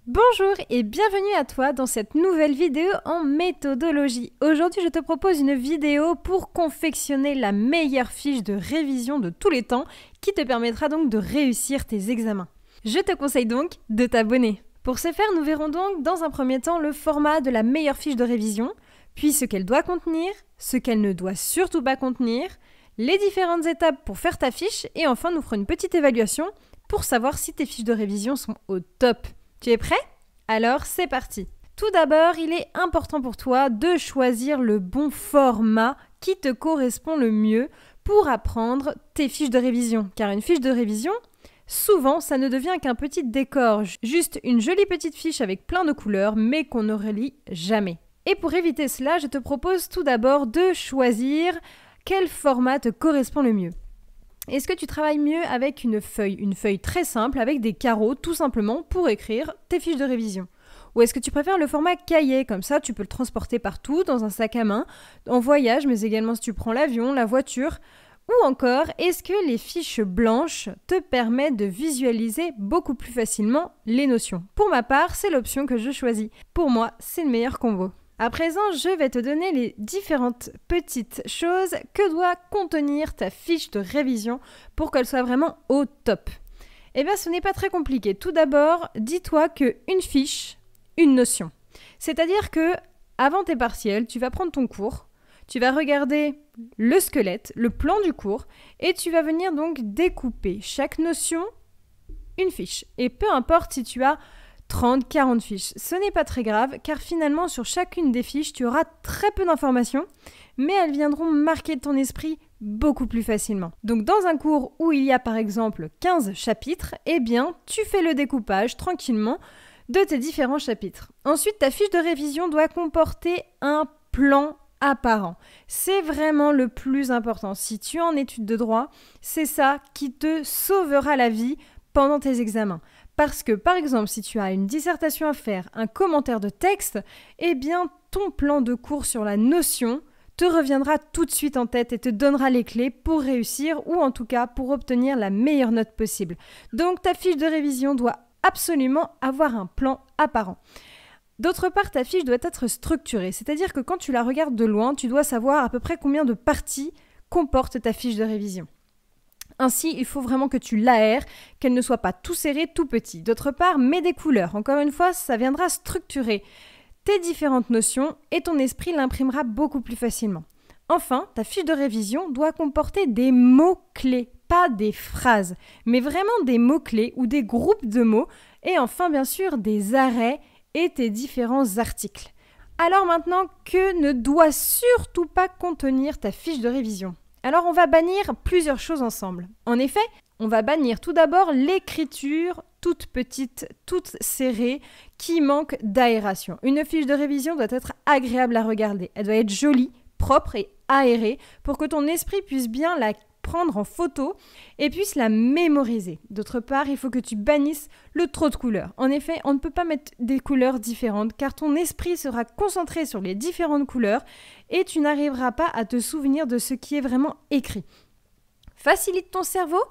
Bonjour et bienvenue à toi dans cette nouvelle vidéo en méthodologie. Aujourd'hui, je te propose une vidéo pour confectionner la meilleure fiche de révision de tous les temps qui te permettra donc de réussir tes examens. Je te conseille donc de t'abonner. Pour ce faire, nous verrons donc dans un premier temps le format de la meilleure fiche de révision, puis ce qu'elle doit contenir, ce qu'elle ne doit surtout pas contenir, les différentes étapes pour faire ta fiche et enfin nous ferons une petite évaluation pour savoir si tes fiches de révision sont au top. Tu es prêt? Alors c'est parti. Tout d'abord, il est important pour toi de choisir le bon format qui te correspond le mieux pour apprendre tes fiches de révision. Car une fiche de révision, souvent, ça ne devient qu'un petit décor, juste une jolie petite fiche avec plein de couleurs, mais qu'on ne relit jamais. Et pour éviter cela, je te propose tout d'abord de choisir quel format te correspond le mieux. Est-ce que tu travailles mieux avec une feuille très simple avec des carreaux tout simplement pour écrire tes fiches de révision? Ou est-ce que tu préfères le format cahier, comme ça tu peux le transporter partout dans un sac à main, en voyage, mais également si tu prends l'avion, la voiture? Ou encore, est-ce que les fiches blanches te permettent de visualiser beaucoup plus facilement les notions? Pour ma part, c'est l'option que je choisis. Pour moi, c'est le meilleur combo. À présent, je vais te donner les différentes petites choses que doit contenir ta fiche de révision pour qu'elle soit vraiment au top. Eh bien, ce n'est pas très compliqué. Tout d'abord, dis-toi qu'une fiche, une notion. C'est-à-dire que avant tes partiels, tu vas prendre ton cours, tu vas regarder le squelette, le plan du cours, et tu vas venir donc découper chaque notion une fiche. Et peu importe si tu as 30, 40 fiches. Ce n'est pas très grave car finalement sur chacune des fiches tu auras très peu d'informations mais elles viendront marquer ton esprit beaucoup plus facilement. Donc dans un cours où il y a par exemple 15 chapitres, eh bien tu fais le découpage tranquillement de tes différents chapitres. Ensuite ta fiche de révision doit comporter un plan apparent. C'est vraiment le plus important. Si tu es en études de droit, c'est ça qui te sauvera la vie pendant tes examens. Parce que, par exemple, si tu as une dissertation à faire, un commentaire de texte, eh bien, ton plan de cours sur la notion te reviendra tout de suite en tête et te donnera les clés pour réussir ou en tout cas pour obtenir la meilleure note possible. Donc, ta fiche de révision doit absolument avoir un plan apparent. D'autre part, ta fiche doit être structurée, c'est-à-dire que quand tu la regardes de loin, tu dois savoir à peu près combien de parties comporte ta fiche de révision. Ainsi, il faut vraiment que tu l'aères, qu'elle ne soit pas tout serrée, tout petit. D'autre part, mets des couleurs. Encore une fois, ça viendra structurer tes différentes notions et ton esprit l'imprimera beaucoup plus facilement. Enfin, ta fiche de révision doit comporter des mots-clés, pas des phrases, mais vraiment des mots-clés ou des groupes de mots et enfin, bien sûr, des arrêts et tes différents articles. Alors maintenant, que ne doit surtout pas contenir ta fiche de révision ? Alors on va bannir plusieurs choses ensemble. En effet, on va bannir tout d'abord l'écriture toute petite, toute serrée, qui manque d'aération. Une fiche de révision doit être agréable à regarder. Elle doit être jolie, propre et aérée pour que ton esprit puisse bien la prendre en photo et puisse la mémoriser. D'autre part, il faut que tu bannisses le trop de couleurs. En effet, on ne peut pas mettre des couleurs différentes car ton esprit sera concentré sur les différentes couleurs et tu n'arriveras pas à te souvenir de ce qui est vraiment écrit. Facilite ton cerveau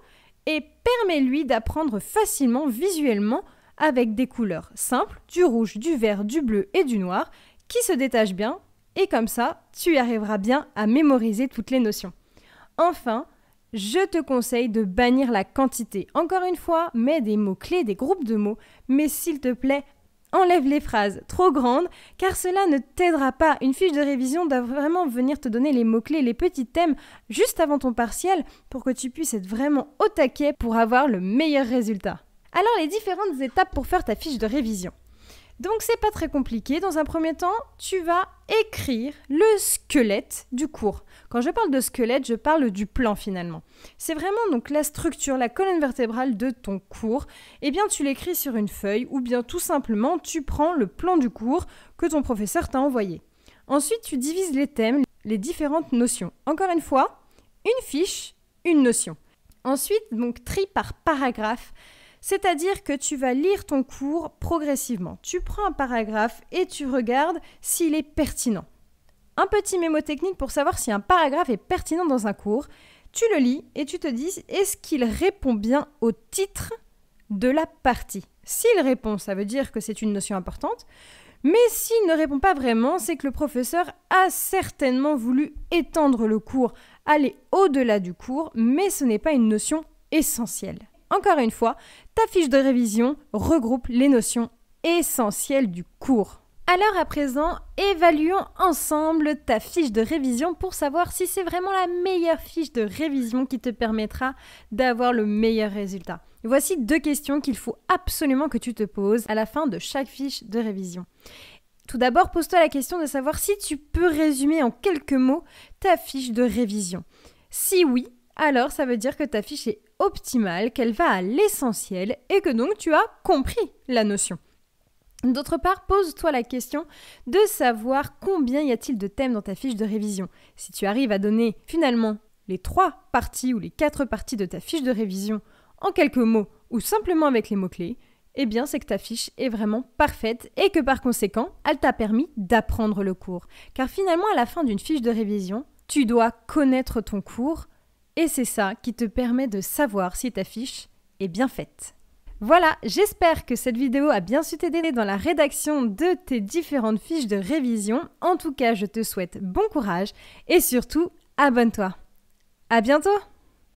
et permets-lui d'apprendre facilement visuellement avec des couleurs simples, du rouge, du vert, du bleu et du noir qui se détachent bien et comme ça, tu arriveras bien à mémoriser toutes les notions. Enfin, je te conseille de bannir la quantité. Encore une fois, mets des mots-clés, des groupes de mots, mais s'il te plaît, enlève les phrases trop grandes, car cela ne t'aidera pas. Une fiche de révision doit vraiment venir te donner les mots-clés, les petits thèmes, juste avant ton partiel, pour que tu puisses être vraiment au taquet pour avoir le meilleur résultat. Alors, les différentes étapes pour faire ta fiche de révision. Donc c'est pas très compliqué. Dans un premier temps, tu vas écrire le squelette du cours. Quand je parle de squelette, je parle du plan finalement. C'est vraiment donc la structure, la colonne vertébrale de ton cours. Eh bien, tu l'écris sur une feuille ou bien tout simplement, tu prends le plan du cours que ton professeur t'a envoyé. Ensuite, tu divises les thèmes, les différentes notions. Encore une fois, une fiche, une notion. Ensuite, donc tri par paragraphe. C'est-à-dire que tu vas lire ton cours progressivement. Tu prends un paragraphe et tu regardes s'il est pertinent. Un petit mémo technique pour savoir si un paragraphe est pertinent dans un cours. Tu le lis et tu te dis, est-ce qu'il répond bien au titre de la partie. S'il répond, ça veut dire que c'est une notion importante, mais s'il ne répond pas vraiment, c'est que le professeur a certainement voulu étendre le cours, aller au-delà du cours, mais ce n'est pas une notion essentielle. Encore une fois, ta fiche de révision regroupe les notions essentielles du cours. Alors à présent, évaluons ensemble ta fiche de révision pour savoir si c'est vraiment la meilleure fiche de révision qui te permettra d'avoir le meilleur résultat. Voici 2 questions qu'il faut absolument que tu te poses à la fin de chaque fiche de révision. Tout d'abord, pose-toi la question de savoir si tu peux résumer en quelques mots ta fiche de révision. Si oui, alors ça veut dire que ta fiche est optimale, qu'elle va à l'essentiel et que donc tu as compris la notion. D'autre part, pose-toi la question de savoir combien y a-t-il de thèmes dans ta fiche de révision. Si tu arrives à donner finalement les 3 parties ou les 4 parties de ta fiche de révision en quelques mots ou simplement avec les mots-clés, eh bien c'est que ta fiche est vraiment parfaite et que par conséquent, elle t'a permis d'apprendre le cours. Car finalement, à la fin d'une fiche de révision, tu dois connaître ton cours et c'est ça qui te permet de savoir si ta fiche est bien faite. Voilà, j'espère que cette vidéo a bien su t'aider dans la rédaction de tes différentes fiches de révision. En tout cas, je te souhaite bon courage et surtout, abonne-toi. À bientôt!